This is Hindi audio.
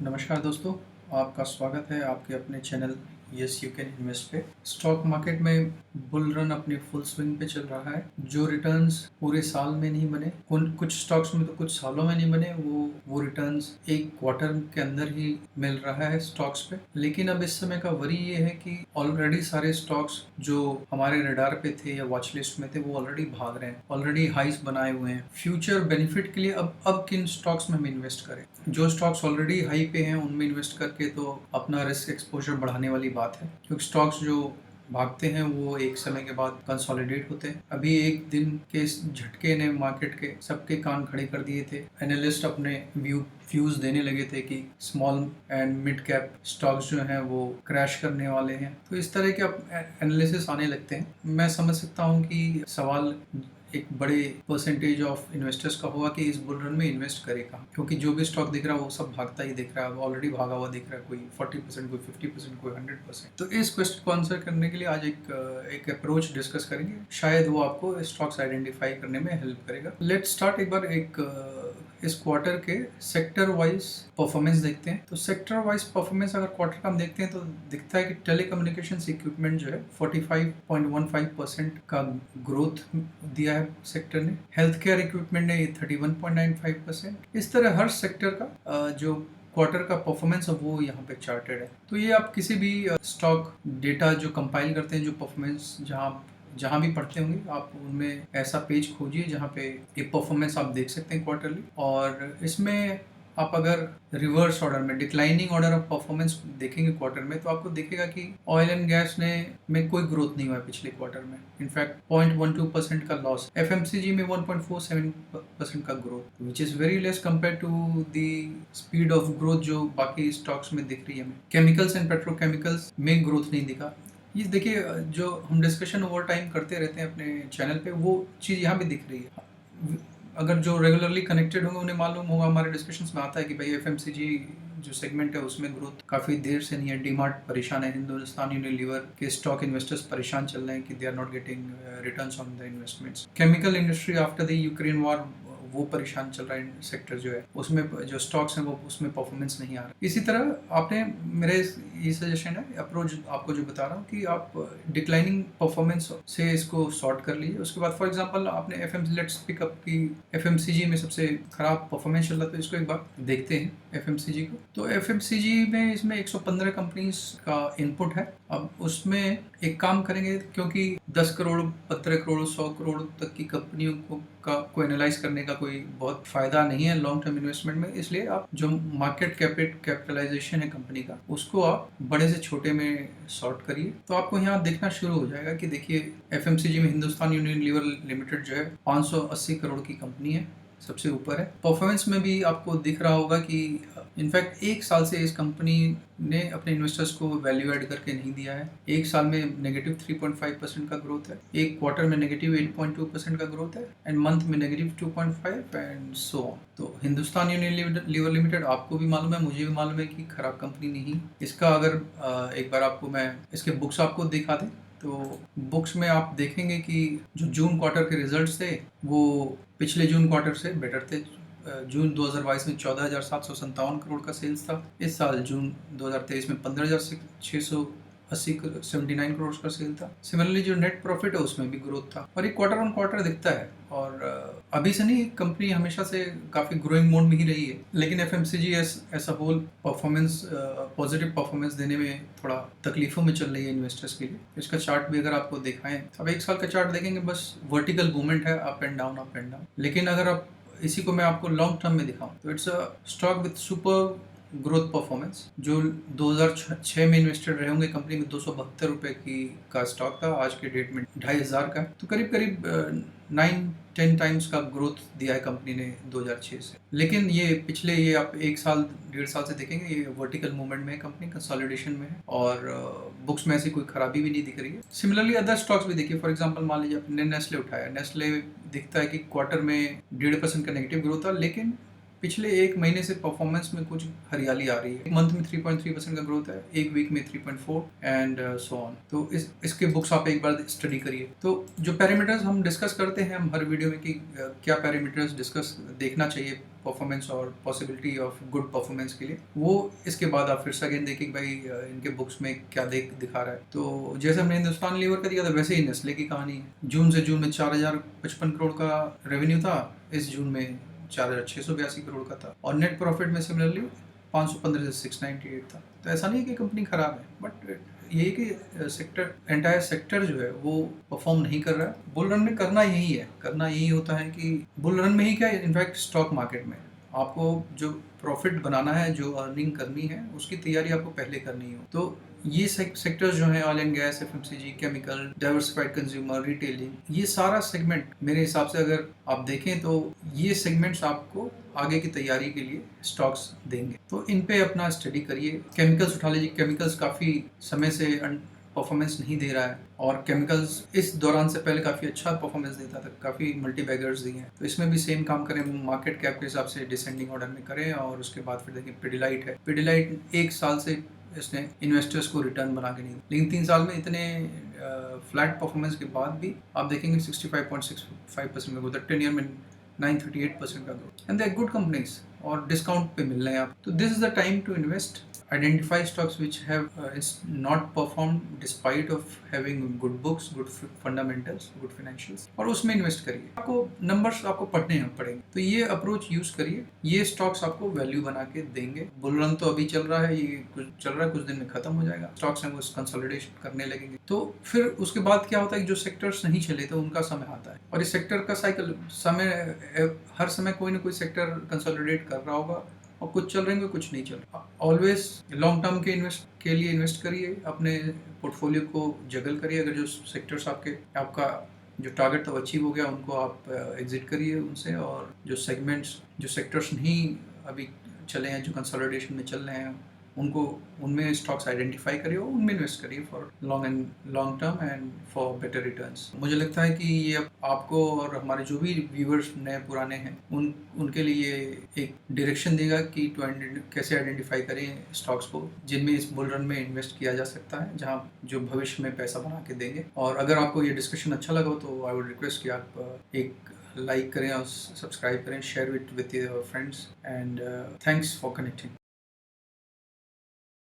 नमस्कार दोस्तों, आपका स्वागत है आपके अपने channel yes you can invest पे। स्टॉक मार्केट में बुल रन अपने फुल स्विंग पे चल रहा है। जो रिटर्न्स पूरे साल में नहीं बने, कुछ स्टॉक्स में तो कुछ सालों में नहीं बने, वो रिटर्न्स एक क्वार्टर के अंदर ही मिल रहा है स्टॉक्स पे। लेकिन अब इस समय का वरी ये है कि ऑलरेडी सारे स्टॉक्स जो हमारे रडार पे थे या वॉच लिस्ट में थे वो ऑलरेडी भाग रहे हैं, ऑलरेडी हाइस बनाए हुए हैं। फ्यूचर बेनिफिट के लिए अब किन स्टॉक्स में हम इन्वेस्ट करें? जो स्टॉक्स ऑलरेडी हाई पे हैं उनमें इन्वेस्ट करके तो अपना रिस्क एक्सपोजर बढ़ाने वाली बात है, क्योंकि स्टॉक्स जो भागते हैं वो एक समय के बाद कंसोलिडेट होते हैं। अभी एक दिन के इस झटके ने मार्केट के सबके कान खड़े कर दिए थे। एनालिस्ट अपने व्यूज देने लगे थे कि small and mid cap stocks जो हैं वो क्रैश करने वाले हैं। तो इस तरह के एनालिसिस आने लगते हैं। मैं समझ सकता हूँ कि सवाल एक बड़े परसेंटेज ऑफ इन्वेस्टर्स का होगा कि इस बुल रन में इन्वेस्ट करे कहाँ, क्योंकि जो भी स्टॉक दिख रहा है वो सब भागता ही दिख रहा है, ऑलरेडी भागा हुआ दिख रहा है। कोई 40%, कोई 50%, कोई 100%। तो इस क्वेश्चन को आंसर करने के लिए आज एक अप्रोच डिस्कस करेंगे, शायद वो आपको स्टॉक्स आइडेंटिफाई करने में हेल्प करेगा। लेट्स स्टार्ट एक बार इस क्वार्टर के सेक्टर वाइज परफॉर्मेंस देखते हैं। तो सेक्टर वाइज परफॉर्मेंस अगर क्वार्टर का हम देखते हैं तो दिखता है कि टेलीकम्युनिकेशंस इक्विपमेंट जो है 45.15% का ग्रोथ दिया है सेक्टर ने। हेल्थ केयर इक्विपमेंट ने 31.95%। इस तरह हर सेक्टर का जो क्वार्टर का परफॉर्मेंस है वो यहाँ पे चार्टेड है। तो ये आप किसी भी स्टॉक डेटा जो कंपाइल करते हैं, जो परफॉर्मेंस जहाँ भी पढ़ते होंगे आप, उनमें ऐसा पेज खोजिए जहाँ पे ये परफॉर्मेंस आप देख सकते हैं क्वार्टरली। और इसमें आप अगर रिवर्स ऑर्डर में डिक्लाइनिंग ऑर्डर ऑफ परफॉर्मेंस देखेंगे क्वार्टर में, तो आपको दिखेगा कि ऑयल एंड गैस में कोई ग्रोथ नहीं हुआ है पिछले क्वार्टर में। इनफैक्ट 0.12% का लॉस। एफएमसीजी में 1.47% का growth, which is very less compare to the speed of growth जो बाकी स्टॉक्स में दिख रही है हमें। केमिकल्स एंड पेट्रोकेमिकल्स में ग्रोथ नहीं दिखा। ये देखिए, जो हम डिस्कशन ओवर टाइम करते रहते हैं अपने चैनल पे, वो चीज़ यहाँ भी दिख रही है। अगर जो रेगुलरली कनेक्टेड होंगे उन्हें मालूम होगा, हमारे डिस्कशंस में आता है कि भाई एफएमसीजी जो सेगमेंट है उसमें ग्रोथ काफ़ी देर से नहीं है। डीमार्ट परेशान है, हिंदुस्तान यूनिलीवर के स्टॉक इन्वेस्टर्स परेशान चल रहे हैं कि they are not getting returns on the investments. Chemical industry after the Ukraine war वो परेशान चल रहा है। सेक्टर जो है उसमें जो स्टॉक्स हैं वो उसमें परफॉर्मेंस नहीं आ रहा। इसी तरह आपने मेरे ये सजेशन है, अप्रोच आपको जो बता रहा हूँ कि आप डिक्लाइनिंग परफॉर्मेंस से इसको सॉर्ट कर लीजिए। उसके बाद फॉर एग्जांपल आपने लेट्स पिक अप की एफएमसीजी में सबसे खराब परफॉर्मेंस चल रहा था, तो इसको एक बार देखते हैं एफएमसीजी को। तो एफएमसीजी में इसमें 115 कंपनीज का इनपुट है। अब उसमें एक काम करेंगे, क्योंकि 10 करोड़ 15 करोड़ 100 करोड़ तक की कंपनियों को एनालाइज करने का कोई बहुत फायदा नहीं है लॉन्ग टर्म इन्वेस्टमेंट में। इसलिए आप जो मार्केट कैपिटलाइजेशन है कंपनी का, उसको आप बड़े से छोटे में सॉर्ट करिए। तो आपको यहाँ देखना शुरू हो जाएगा कि देखिए एफएमसीजी में हिंदुस्तान यूनिलीवर लिमिटेड जो है 580 करोड़ की कंपनी है, सबसे ऊपर है। परफॉर्मेंस में भी आपको दिख रहा होगा कि इनफैक्ट एक साल से इस कंपनी ने अपने इन्वेस्टर्स को वैल्यू ऐड करके नहीं दिया है। एक साल में नेगेटिव 3.5% का ग्रोथ है, एक क्वार्टर में नेगेटिव 8.2% का ग्रोथ है, एंड मंथ में नेगेटिव 2.5 एंड सो ऑन। तो हिंदुस्तान यूनिलीवर लिमिटेड आपको भी मालूम है, मुझे भी मालूम है कि खराब कंपनी नहीं। इसका अगर एक बार आपको मैं इसके बुक्स आपको दिखा दें, तो बुक्स में आप देखेंगे कि जो जून क्वार्टर के रिजल्ट्स थे वो पिछले जून क्वार्टर से बेटर थे। जून 2022 में 14,757 करोड़ का सेल्स था। इस साल जून 2023 में 15,679 करोड़ का सेल था। सिमिलरली जो नेट प्रॉफिट है उसमें भी ग्रोथ था, और एक क्वार्टर ऑन क्वार्टर दिखता है। और अभी से नहीं, कंपनी हमेशा से काफ़ी ग्रोइंग मोड में ही रही है, लेकिन FMCG as a whole performance positive performance देने में थोड़ा तकलीफों में चल रही है इन्वेस्टर्स के लिए। इसका चार्ट भी अगर आपको दिखाएं, अब एक साल का चार्ट देखेंगे, बस वर्टिकल मूवमेंट है, up and down up and down. लेकिन अगर आप इसी को मैं आपको लॉन्ग टर्म में दिखाऊं तो it's a stock with super growth performance. जो 2006 में इन्वेस्टेड रहे होंगे कंपनी में, 272 रुपए का स्टॉक था, आज के डेट में 2,500 का। तो करीब करीब 9-10 टाइम्स का ग्रोथ दिया है कंपनी ने 2006 से। लेकिन ये पिछले आप एक साल 1.5 साल से देखेंगे, ये वर्टिकल मूवमेंट में है, कंपनी कंसोलिडेशन में है, और बुक्स में ऐसी कोई खराबी भी नहीं दिख रही है। सिमिलरली अदर स्टॉक्स भी देखिए, फॉर एग्जांपल मान लीजिए आपने नेस्ले उठाया। नेस्ले दिखता है कि क्वार्टर में 1.5% का नेगेटिव ग्रोथ था, लेकिन पिछले एक महीने से परफॉर्मेंस में कुछ हरियाली आ रही है। एक मंथ में 3.3% का ग्रोथ है, एक वीक में 3.4 एंड सो ऑन। तो इसके बुक्स आप एक बार स्टडी करिए। तो जो पैरामीटर्स हम डिस्कस करते हैं हम हर वीडियो में कि क्या पैरामीटर्स डिस्कस देखना चाहिए परफॉर्मेंस और पॉसिबिलिटी ऑफ गुड परफॉर्मेंस के लिए, वो इसके बाद आप फिर से अगेन देखिए भाई इनके बुक्स में क्या दिखा रहा है। तो जैसे हमने हिंदुस्तान लीवर का दिया था वैसे ही नेस्ले की कहानी है। जून से जून में 4055 करोड़ का रेवेन्यू था, इस जून में 4682 करोड़ का था, और नेट प्रॉफिट में सिमिलरली 515 से 698 था। तो ऐसा नहीं कि कंपनी खराब है, बट यही कि सेक्टर एंटायर सेक्टर जो है वो परफॉर्म नहीं कर रहा है। बुल रन में करना यही होता है कि बुल रन में ही क्या, इनफैक्ट स्टॉक मार्केट में आपको जो प्रॉफिट बनाना है, जो अर्निंग करनी है, उसकी तैयारी आपको पहले करनी हो। तो ये सेक्टर्स जो हैं, oil and gas, FMCG, chemical, diversified consumer, retailing, ये सारा सेगमेंट मेरे हिसाब से अगर आप देखें तो ये सेगमेंट्स आपको आगे की तैयारी के लिए स्टॉक्स देंगे। तो इन पे अपना स्टडी करिए। केमिकल्स उठा लीजिए, केमिकल्स काफ़ी समय से परफॉर्मेंस नहीं दे रहा है, और केमिकल्स इस दौरान से पहले काफ़ी अच्छा परफॉर्मेंस देता था, काफ़ी मल्टी बैगर्स दिए हैं। तो इसमें भी सेम काम करें, मार्केट कैप के हिसाब से डिसेंडिंग ऑर्डर में करें, और उसके बाद फिर देखिए पिडिलाइट है। पिडिलाइट एक साल से इसने इन्वेस्टर्स को रिटर्न बना के नहीं दिया, लेकिन 3 साल में इतने फ्लैट परफॉर्मेंस के बाद भी आप देखेंगे 65.65% का ग्रोथ, 10 ईयर में 938% का growth, and they are good companies और डिस्काउंट पे मिल रहे हैं आप। तो this is the time to invest. Identify stocks which have not performed despite of having good books, good fundamentals, good financials, और उसमें इन्वेस्ट करिए। आपको नंबर्स आपको पढ़ने पड़ेंगे, तो ये अप्रोच यूज करिए। ये स्टॉक्स आपको वैल्यू बना के देंगे। बुल रन तो अभी चल रहा है, ये कुछ दिन में खत्म हो जाएगा, स्टॉक्स हैं वो कंसोलिडेशन करने लगेंगे। तो फिर उसके बाद क्या होता है कि जो सेक्टर्स नहीं चले तो उनका समय आता है, और इस सेक्टर का साइकिल हर समय कोई ना कोई सेक्टर कंसोलिडेट कर रहा होगा, और कुछ चल रहे हैं कुछ नहीं चल रहा। ऑलवेज लॉन्ग टर्म के लिए इन्वेस्ट करिए, अपने पोर्टफोलियो को जगल करिए। अगर जो सेक्टर्स आपका जो टारगेट तो अचीव हो गया, उनको आप एग्जिट करिए उनसे, और जो सेक्टर्स नहीं अभी चले हैं, जो कंसोलिडेशन में चल रहे हैं, उनमें स्टॉक्स आइडेंटिफाई करिए और उनमें इन्वेस्ट करिए for long term and for better returns. मुझे लगता है कि ये आपको और हमारे जो भी व्यूअर्स नए पुराने हैं उनके लिए एक डायरेक्शन देगा कि कैसे आइडेंटिफाई करें स्टॉक्स को जिनमें इस बुल रन में इन्वेस्ट किया जा सकता है, जहां जो भविष्य में पैसा बना के देंगे। और अगर आपको ये डिस्कशन अच्छा लगा तो आई वुड रिक्वेस्ट कि आप एक लाइक करें और सब्सक्राइब करें, share with your friends, and thanks for connecting.